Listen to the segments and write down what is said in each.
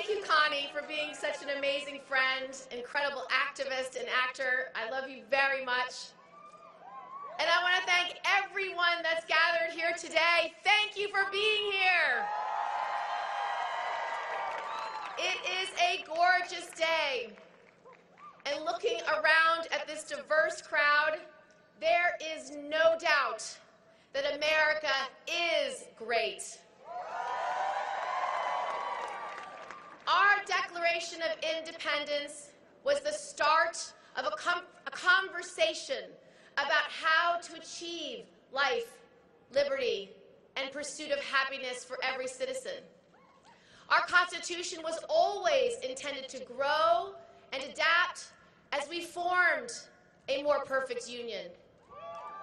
Thank you, Connie, for being such an amazing friend, incredible activist and actor. I love you very much. And I want to thank everyone that's gathered here today. Thank you for being here. It is a gorgeous day. And looking around at this diverse crowd, there is no doubt that America is great. Our Declaration of Independence was the start of a conversation about how to achieve life, liberty, and pursuit of happiness for every citizen. Our Constitution was always intended to grow and adapt as we formed a more perfect union,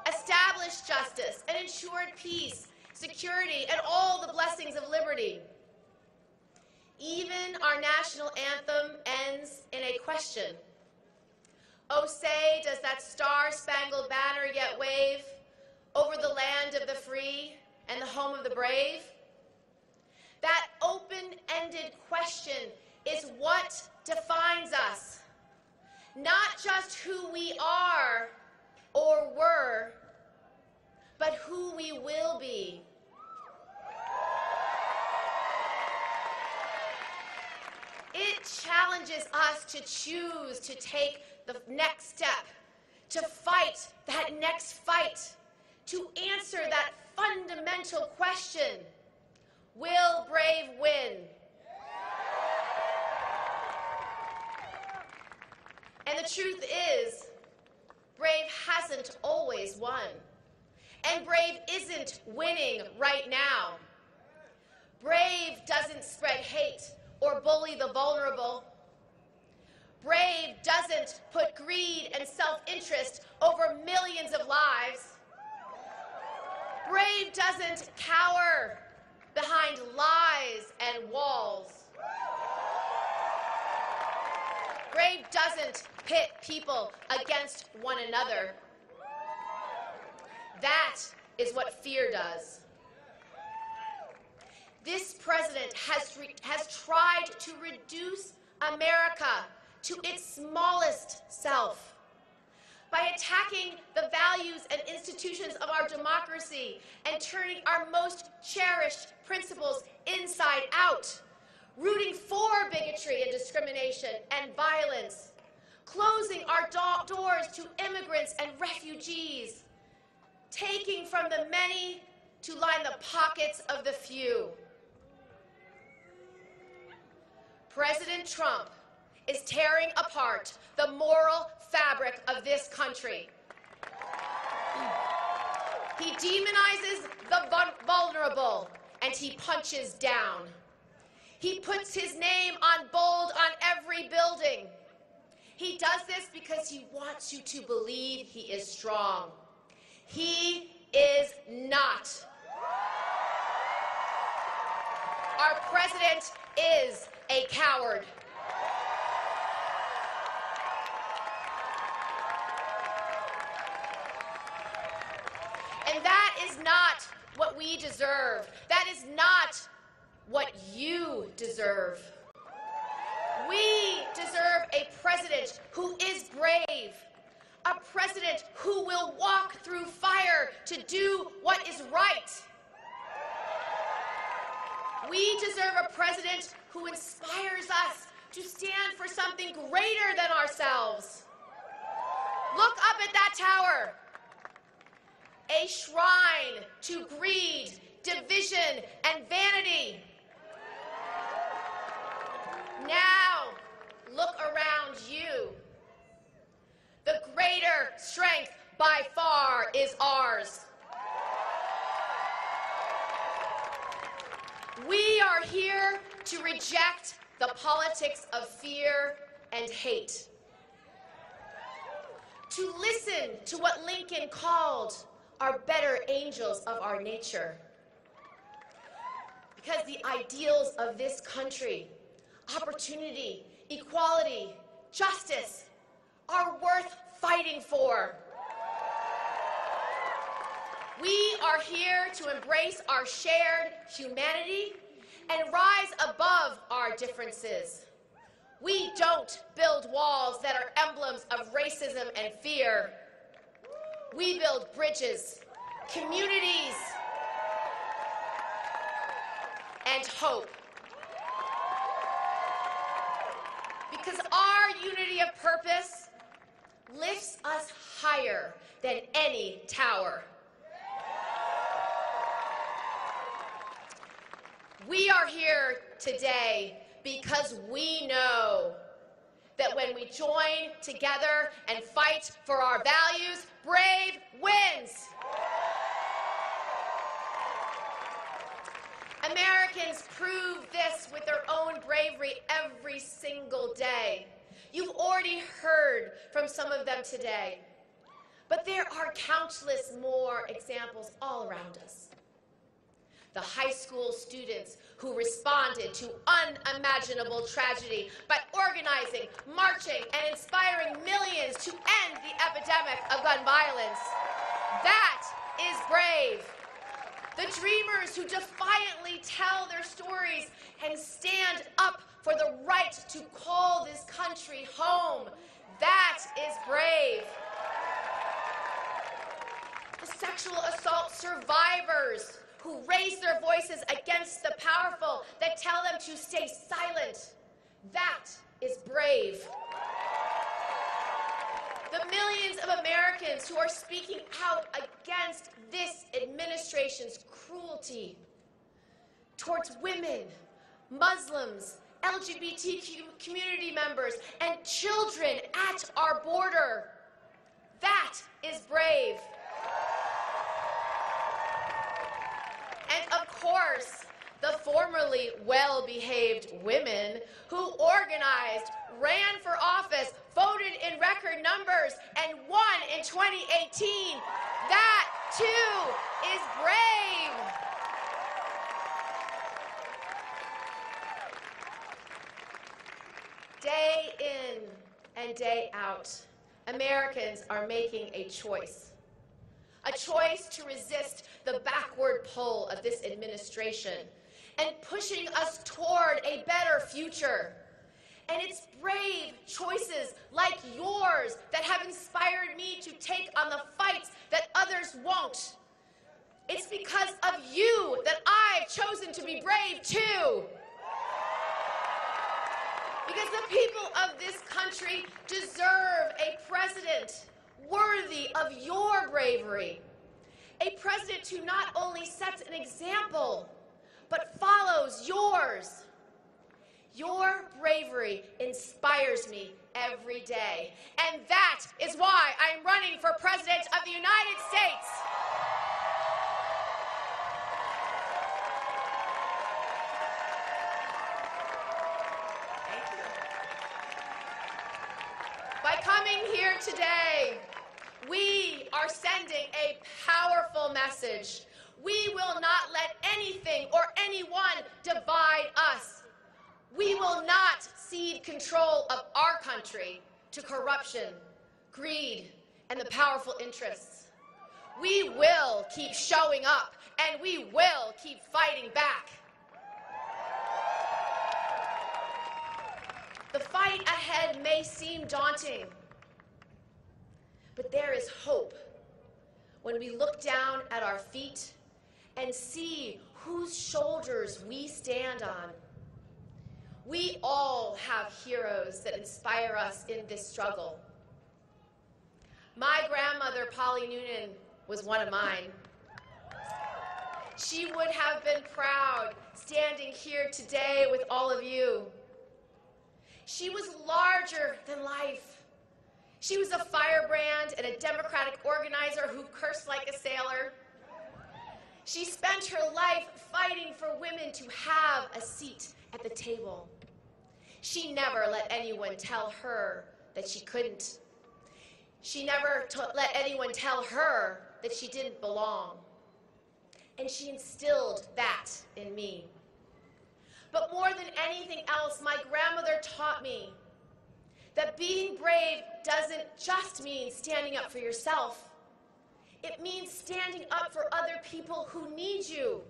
established justice, and ensured peace, security, and all the blessings of liberty. Even our national anthem ends in a question. Oh, say, does that star-spangled banner yet wave over the land of the free and the home of the brave? That open-ended question is what defines us, not just who we are or were, but who we will be. It challenges us to choose to take the next step, to fight that next fight, to answer that fundamental question, will brave win? And the truth is, brave hasn't always won. And brave isn't winning right now. Brave doesn't spread hate or bully the vulnerable. Brave doesn't put greed and self-interest over millions of lives. Brave doesn't cower behind lies and walls. Brave doesn't pit people against one another. That is what fear does. This president has tried to reduce America to its smallest self by attacking the values and institutions of our democracy and turning our most cherished principles inside out, rooting for bigotry and discrimination and violence, closing our doors to immigrants and refugees, taking from the many to line the pockets of the few. President Trump is tearing apart the moral fabric of this country. He demonizes the vulnerable and he punches down. He puts his name on bold on every building. He does this because he wants you to believe he is strong. He is not. Our president is a coward. And that is not what we deserve. That is not what you deserve. We deserve a president who is brave, a president who will walk through fire to do what is right. We deserve a president who inspires us to stand for something greater than ourselves. Look up at that tower. A shrine to greed, division, and vanity. Now, look around you. The greater strength by far is ours. We are here to reject the politics of fear and hate. To listen to what Lincoln called our better angels of our nature. Because the ideals of this country, opportunity, equality, justice, are worth fighting for. We are here to embrace our shared humanity and rise above our our differences. We don't build walls that are emblems of racism and fear. We build bridges, communities, and hope. Because our unity of purpose lifts us higher than any tower. We are here today because we know that when we join together and fight for our values, brave wins. Americans prove this with their own bravery every single day. You've already heard from some of them today, but there are countless more examples all around us. The high school students who responded to unimaginable tragedy by organizing, marching, and inspiring millions to end the epidemic of gun violence. That is brave. The dreamers who defiantly tell their stories and stand up for the right to call this country home. That is brave. The sexual assault survivors who raise their voices against the powerful that tell them to stay silent. That is brave. The millions of Americans who are speaking out against this administration's cruelty towards women, Muslims, LGBTQ community members, and children at our border. That is brave. And of course, the formerly well-behaved women who organized, ran for office, voted in record numbers, and won in 2018. That, too, is brave. Day in and day out, Americans are making a choice to resist the backward pull of this administration and pushing us toward a better future. And it's brave choices like yours that have inspired me to take on the fights that others won't. It's because of you that I've chosen to be brave too. Because the people of this country deserve a president worthy of your bravery. A president who not only sets an example, but follows yours. Your bravery inspires me every day. And that is why I'm running for President of the United States. Thank you. By coming here today, we are sending a powerful message. We will not let anything or anyone divide us. We will not cede control of our country to corruption, greed, and the powerful interests. We will keep showing up, and we will keep fighting back. The fight ahead may seem daunting, but there is hope when we look down at our feet and see whose shoulders we stand on. We all have heroes that inspire us in this struggle. My grandmother, Polly Noonan, was one of mine. She would have been proud standing here today with all of you. She was larger than life. She was a firebrand and a Democratic organizer who cursed like a sailor. She spent her life fighting for women to have a seat at the table. She never let anyone tell her that she couldn't. She never let anyone tell her that she didn't belong. And she instilled that in me. But more than anything else, my grandmother taught me that being brave doesn't just mean standing up for yourself. It means standing up for other people who need you.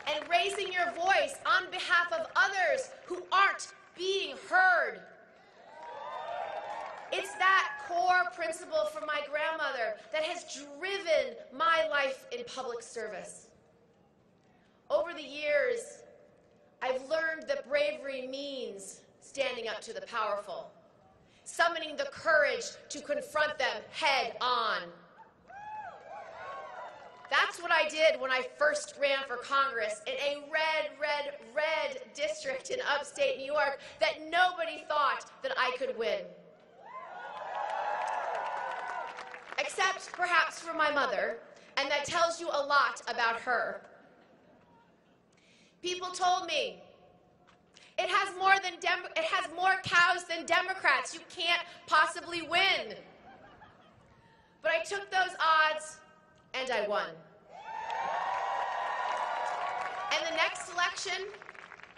and raising your voice on behalf of others who aren't being heard. It's that core principle from my grandmother that has driven my life in public service. Over the years, I've learned that bravery means standing up to the powerful, summoning the courage to confront them head on. That's what I did when I first ran for Congress in a red district in upstate New York that nobody thought that I could win. Except perhaps for my mother, and that tells you a lot about her. People told me, it has more cows than Democrats. You can't possibly win. But I took those odds and I won. And the next election,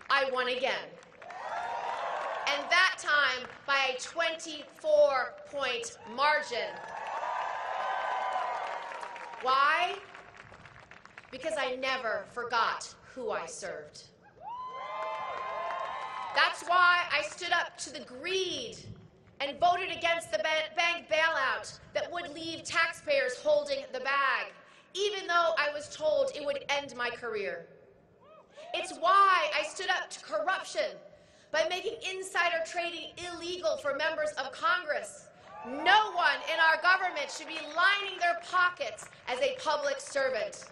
I won again. And that time by a 24-point margin. Why? Because I never forgot who I served. That's why I stood up to the greed and voted against the bank bailout that would leave taxpayers holding the bag, even though I was told it would end my career. It's why I stood up to corruption by making insider trading illegal for members of Congress. No one in our government should be lining their pockets as a public servant.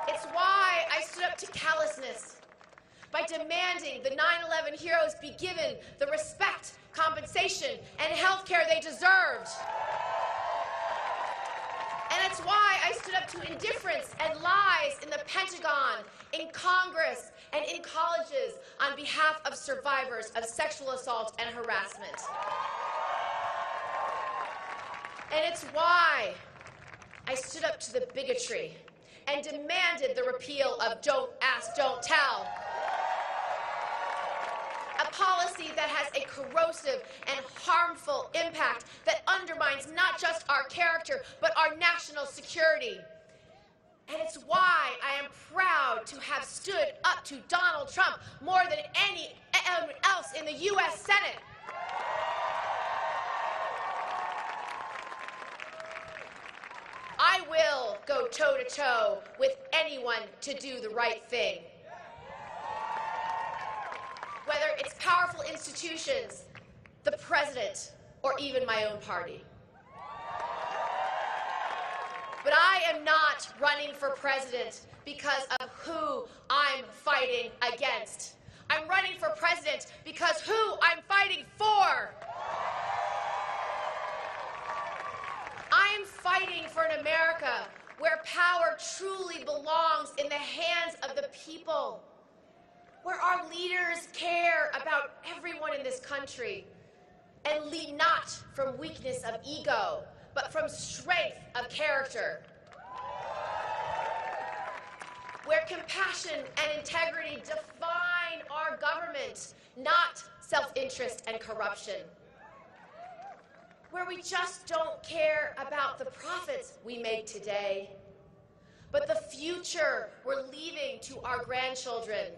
It's why I stood up to callousness by demanding the 9/11 heroes be given the respect, compensation, and health care they deserved. And it's why I stood up to indifference and lies in the Pentagon, in Congress, and in colleges on behalf of survivors of sexual assault and harassment. And it's why I stood up to the bigotry and demanded the repeal of Don't Ask, Don't Tell. A policy that has a corrosive and harmful impact that undermines not just our character, but our national security. And it's why I am proud to have stood up to Donald Trump more than anyone else in the U.S. Senate. I will go toe-to-toe with anyone to do the right thing. Whether it's powerful institutions, the president, or even my own party. But I am not running for president because of who I'm fighting against. I'm running for president because who I'm fighting for. I'm fighting for an America where power truly belongs in the hands of the people, where our leaders care about everyone in this country and lead not from weakness of ego, but from strength of character, where compassion and integrity define our government, not self-interest and corruption, where we just don't care about the profits we make today, but the future we're leaving to our grandchildren.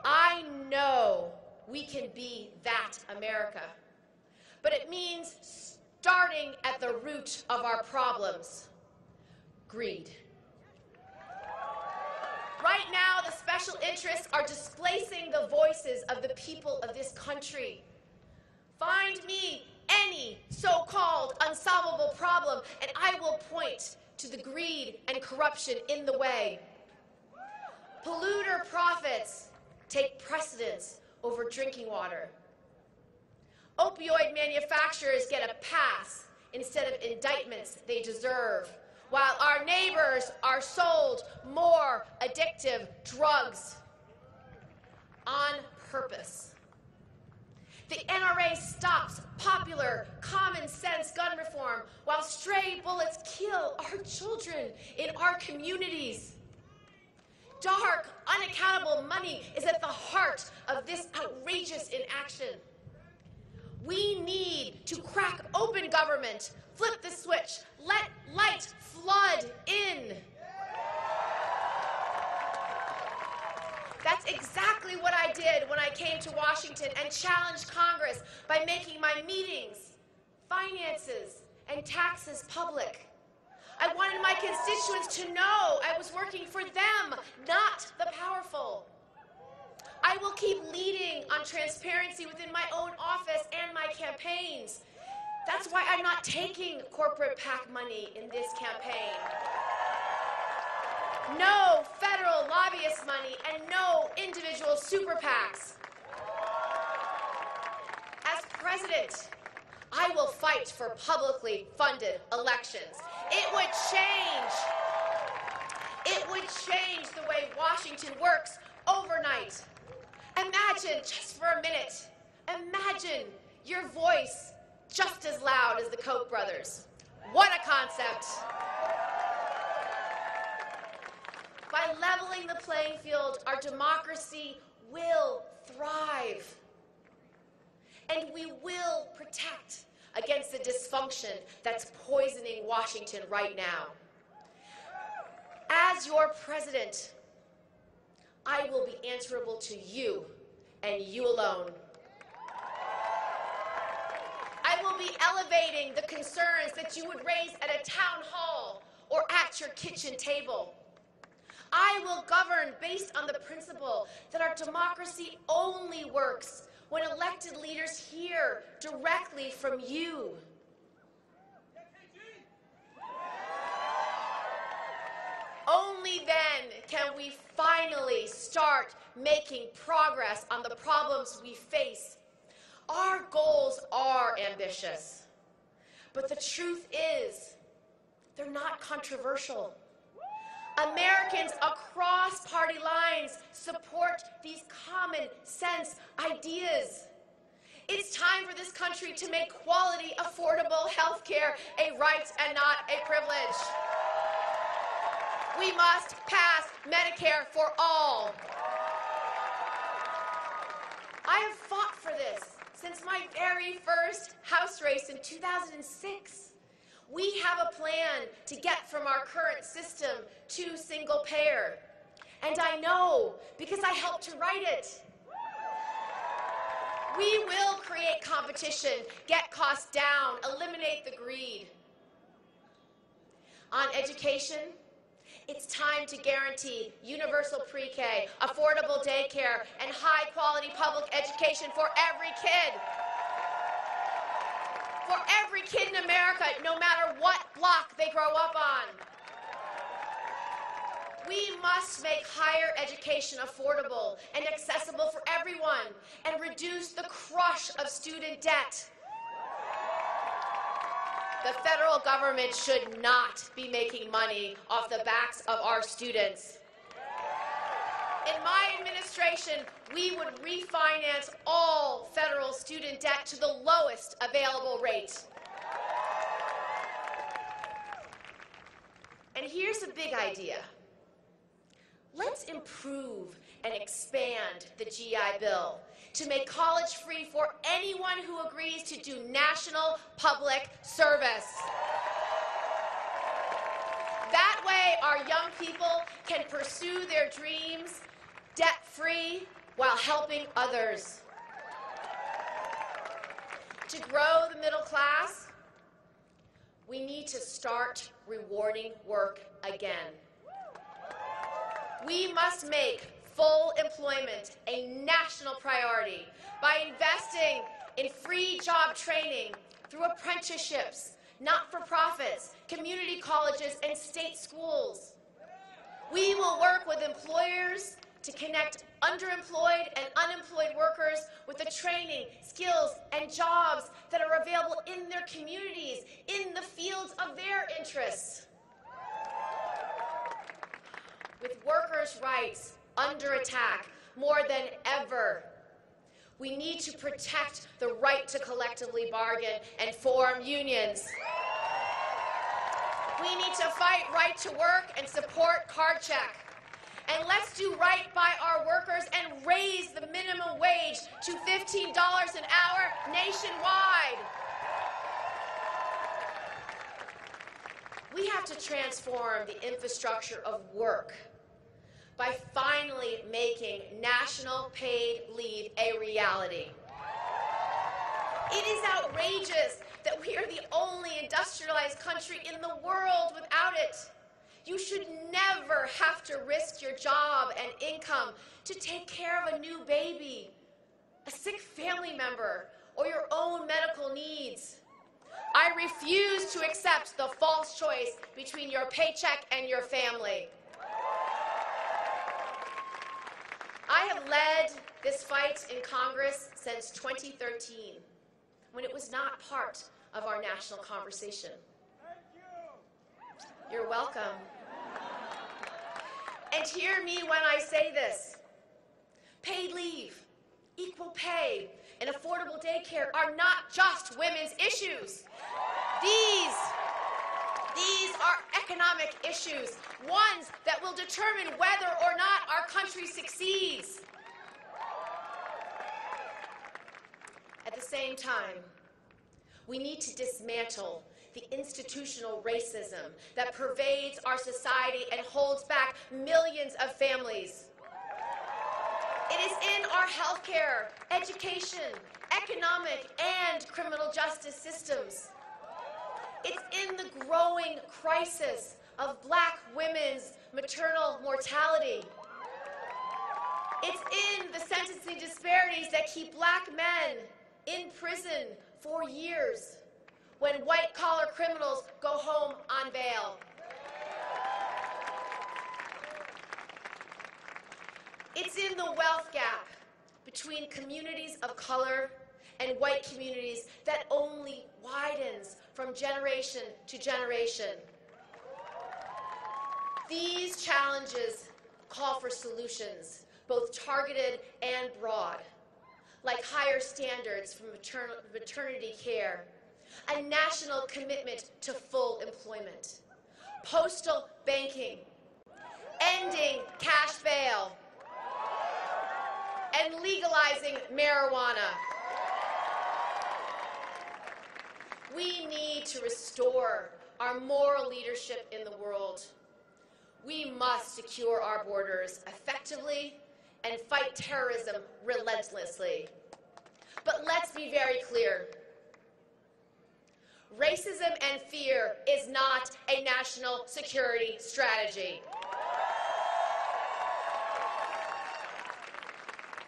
I know we can be that America, but it means starting at the root of our problems, greed. Right now, the special interests are displacing the voices of the people of this country. Find me any so-called unsolvable problem, and I will point to the greed and corruption in the way. Polluter profits take precedence over drinking water. Opioid manufacturers get a pass instead of indictments they deserve, while our neighbors are sold more addictive drugs on purpose. The NRA stops popular, common-sense gun reform while stray bullets kill our children in our communities. Dark, unaccountable money is at the heart of this outrageous inaction. We need to crack open government, flip the switch, let light flood in. That's exactly what I did when I came to Washington and challenged Congress by making my meetings, finances, and taxes public. I wanted my constituents to know I was working for them, not the powerful. I will keep leading on transparency within my own office and my campaigns. That's why I'm not taking corporate PAC money in this campaign. No federal lobbyist money and no individual super PACs. As president, I will fight for publicly funded elections. It would change the way Washington works overnight. Imagine, just for a minute, imagine your voice just as loud as the Koch brothers. What a concept. By leveling the playing field, our democracy will thrive. And we will protect against the dysfunction that's poisoning Washington right now. As your president, I will be answerable to you and you alone. I will be elevating the concerns that you would raise at a town hall or at your kitchen table. I will govern based on the principle that our democracy only works when elected leaders hear directly from you. Only then can we finally start making progress on the problems we face. Our goals are ambitious, but the truth is, they're not controversial. Americans across party lines support these common sense ideas. It's time for this country to make quality, affordable health care a right and not a privilege. We must pass Medicare for all. I have fought for this since my very first House race in 2006. We have a plan to get from our current system to single payer. And I know because I helped to write it. We will create competition, get costs down, eliminate the greed. On education, it's time to guarantee universal pre-K, affordable daycare, and high-quality public education for every kid. For every kid in America, no matter what block they grow up on. We must make higher education affordable and accessible for everyone and reduce the crush of student debt. The federal government should not be making money off the backs of our students. In my administration, we would refinance all federal student debt to the lowest available rate. And here's a big idea. Let's improve and expand the GI Bill to make college free for anyone who agrees to do national public service. That way, our young people can pursue their dreams debt-free while helping others. To grow the middle class, we need to start rewarding work again. We must make full employment a national priority by investing in free job training through apprenticeships, not-for-profits, community colleges, and state schools. We will work with employers to connect underemployed and unemployed workers with the training, skills, and jobs that are available in their communities, in the fields of their interests. With workers' rights under attack more than ever, we need to protect the right to collectively bargain and form unions. We need to fight right to work and support card check. And let's do right by our workers and raise the minimum wage to $15 an hour nationwide. We have to transform the infrastructure of work by finally making national paid leave a reality. It is outrageous that we are the only industrialized country in the world without it. You should never have to risk your job and income to take care of a new baby, a sick family member, or your own medical needs. I refuse to accept the false choice between your paycheck and your family. I have led this fight in Congress since 2013, when it was not part of our national conversation. Thank you. You're welcome. And hear me when I say this. Paid leave, equal pay, and affordable daycare are not just women's issues. These are economic issues, ones that will determine whether or not our country succeeds. At the same time, we need to dismantle the institutional racism that pervades our society and holds back millions of families. It is in our healthcare, education, economic, and criminal justice systems. It's in the growing crisis of Black women's maternal mortality. It's in the sentencing disparities that keep Black men in prison for years when white-collar criminals go home on bail. It's in the wealth gap between communities of color and white communities that only widens from generation to generation. These challenges call for solutions, both targeted and broad, like higher standards for maternity care, a national commitment to full employment, postal banking, ending cash bail, and legalizing marijuana. We need to restore our moral leadership in the world. We must secure our borders effectively and fight terrorism relentlessly. But let's be very clear. Racism and fear is not a national security strategy.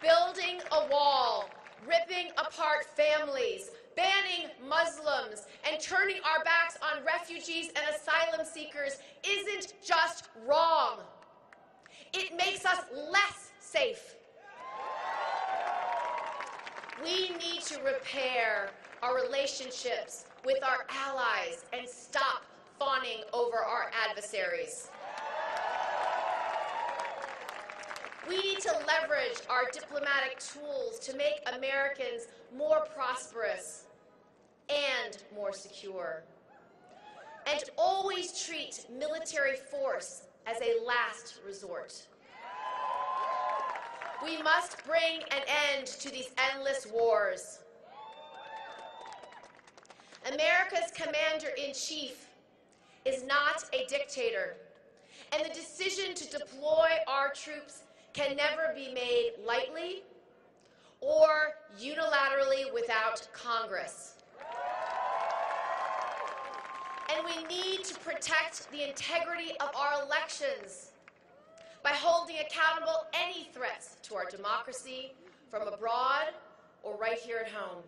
Building a wall, ripping apart families, banning Muslims, and turning our backs on refugees and asylum seekers isn't just wrong. It makes us less safe. We need to repair our relationships with our allies and stop fawning over our adversaries. We need to leverage our diplomatic tools to make Americans more prosperous and more secure, and always treat military force as a last resort. We must bring an end to these endless wars. America's commander-in-chief is not a dictator, and the decision to deploy our troops can never be made lightly or unilaterally without Congress. And we need to protect the integrity of our elections by holding accountable any threats to our democracy from abroad or right here at home.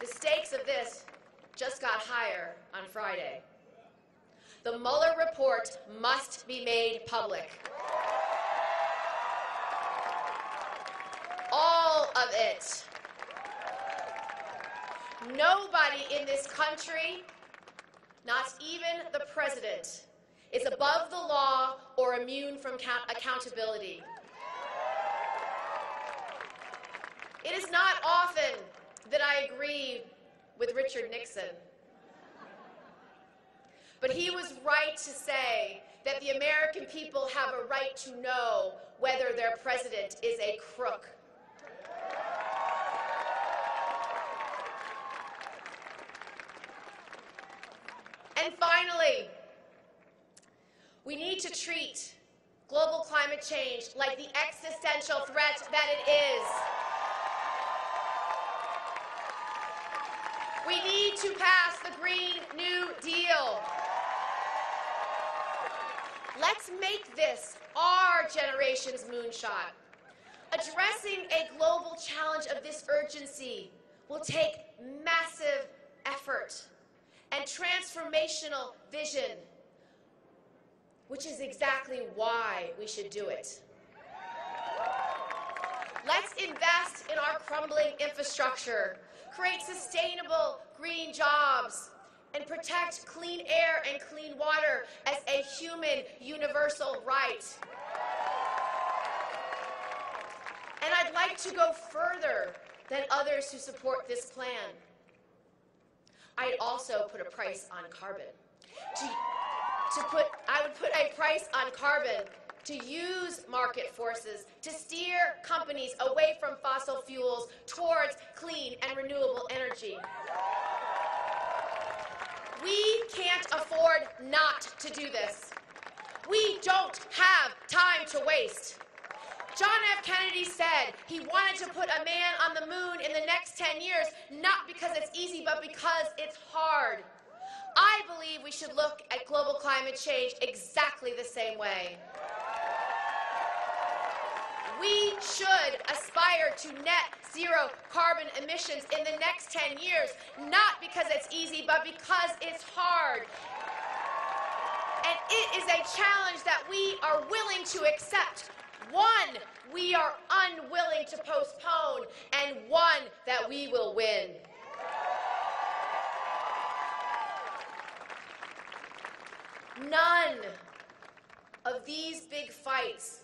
The stakes of this just got higher on Friday. The Mueller report must be made public. All of it. Nobody in this country, not even the president, is above the law or immune from accountability. It is not often that I agree with Richard Nixon. But he was right to say that the American people have a right to know whether their president is a crook. And finally, We need to treat global climate change like the existential threat that it is. We need to pass the Green New Deal. Let's make this our generation's moonshot. Addressing a global challenge of this urgency will take massive effort and transformational vision, which is exactly why we should do it. Let's invest in our crumbling infrastructure, create sustainable green jobs, and protect clean air and clean water as a human universal right. And I'd like to go further than others who support this plan. I'd also put a price on carbon. I would put a price on carbon to use market forces to steer companies away from fossil fuels towards clean and renewable energy. We can't afford not to do this. We don't have time to waste. John F. Kennedy said he wanted to put a man on the moon in the next 10 years, not because it's easy, but because it's hard. I believe we should look at global climate change exactly the same way. We should aspire to net zero carbon emissions in the next 10 years, not because it's easy, but because it's hard. And it is a challenge that we are willing to accept, one we are unwilling to postpone, and one that we will win. None of these big fights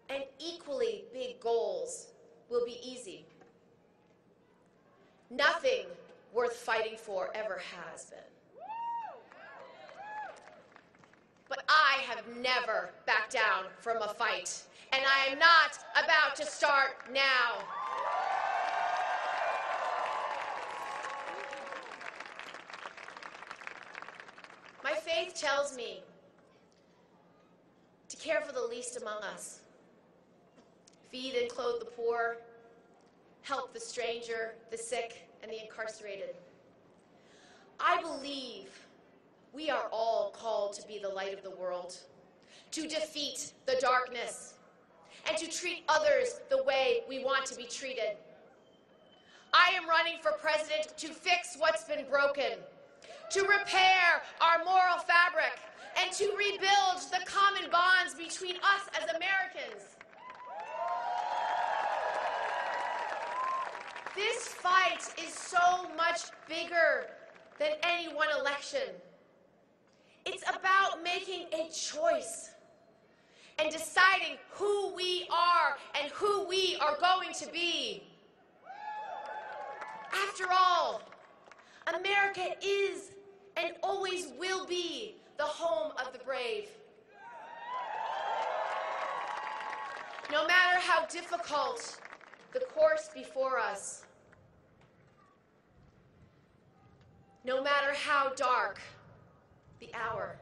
and equally big goals will be easy. Nothing worth fighting for ever has been. But I have never backed down from a fight, and I am not about to start now. My faith tells me to care for the least among us, feed and clothe the poor, help the stranger, the sick, and the incarcerated. I believe we are all called to be the light of the world, to defeat the darkness, and to treat others the way we want to be treated. I am running for president to fix what's been broken, to repair our moral fabric, and to rebuild the common bonds between us as Americans. This fight is so much bigger than any one election. It's about making a choice and deciding who we are and who we are going to be. After all, America is and always will be the home of the brave. No matter how difficult the course before us, no matter how dark the hour,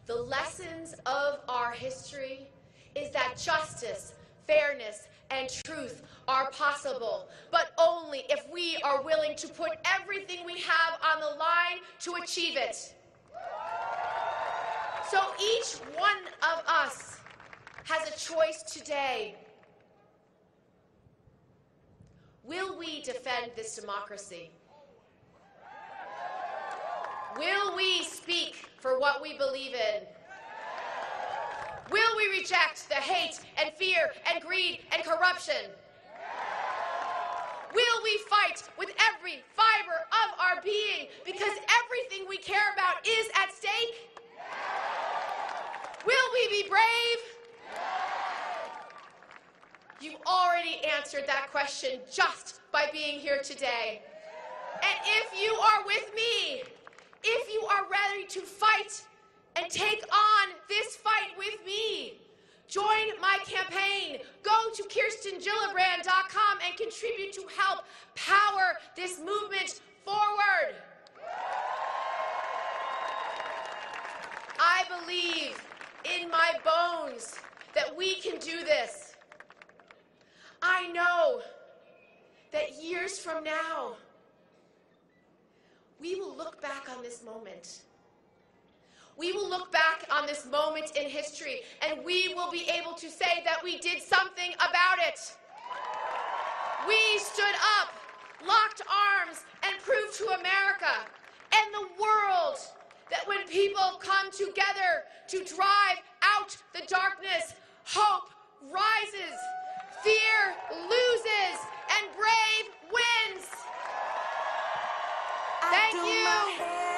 the lessons of our history is that justice, fairness, and truth are possible, but only if we are willing to put everything we have on the line to achieve it. So each one of us has a choice today. Will we defend this democracy? Will we speak for what we believe in? Will we reject the hate and fear and greed and corruption? Will we fight with every fiber of our being because everything we care about is at stake? Will we be brave? You already answered that question just by being here today. And if you are with me, if you are ready to fight and take on this fight with me, join my campaign. Go to KirstenGillibrand.com and contribute to help power this movement forward. I believe in my bones that we can do this. I know that years from now, we will look back on this moment. We will look back on this moment in history, and we will be able to say that we did something about it. We stood up, locked arms, and proved to America and the world that when people come together to drive out the darkness, hope rises, fear loses, and brave wins. Thank you.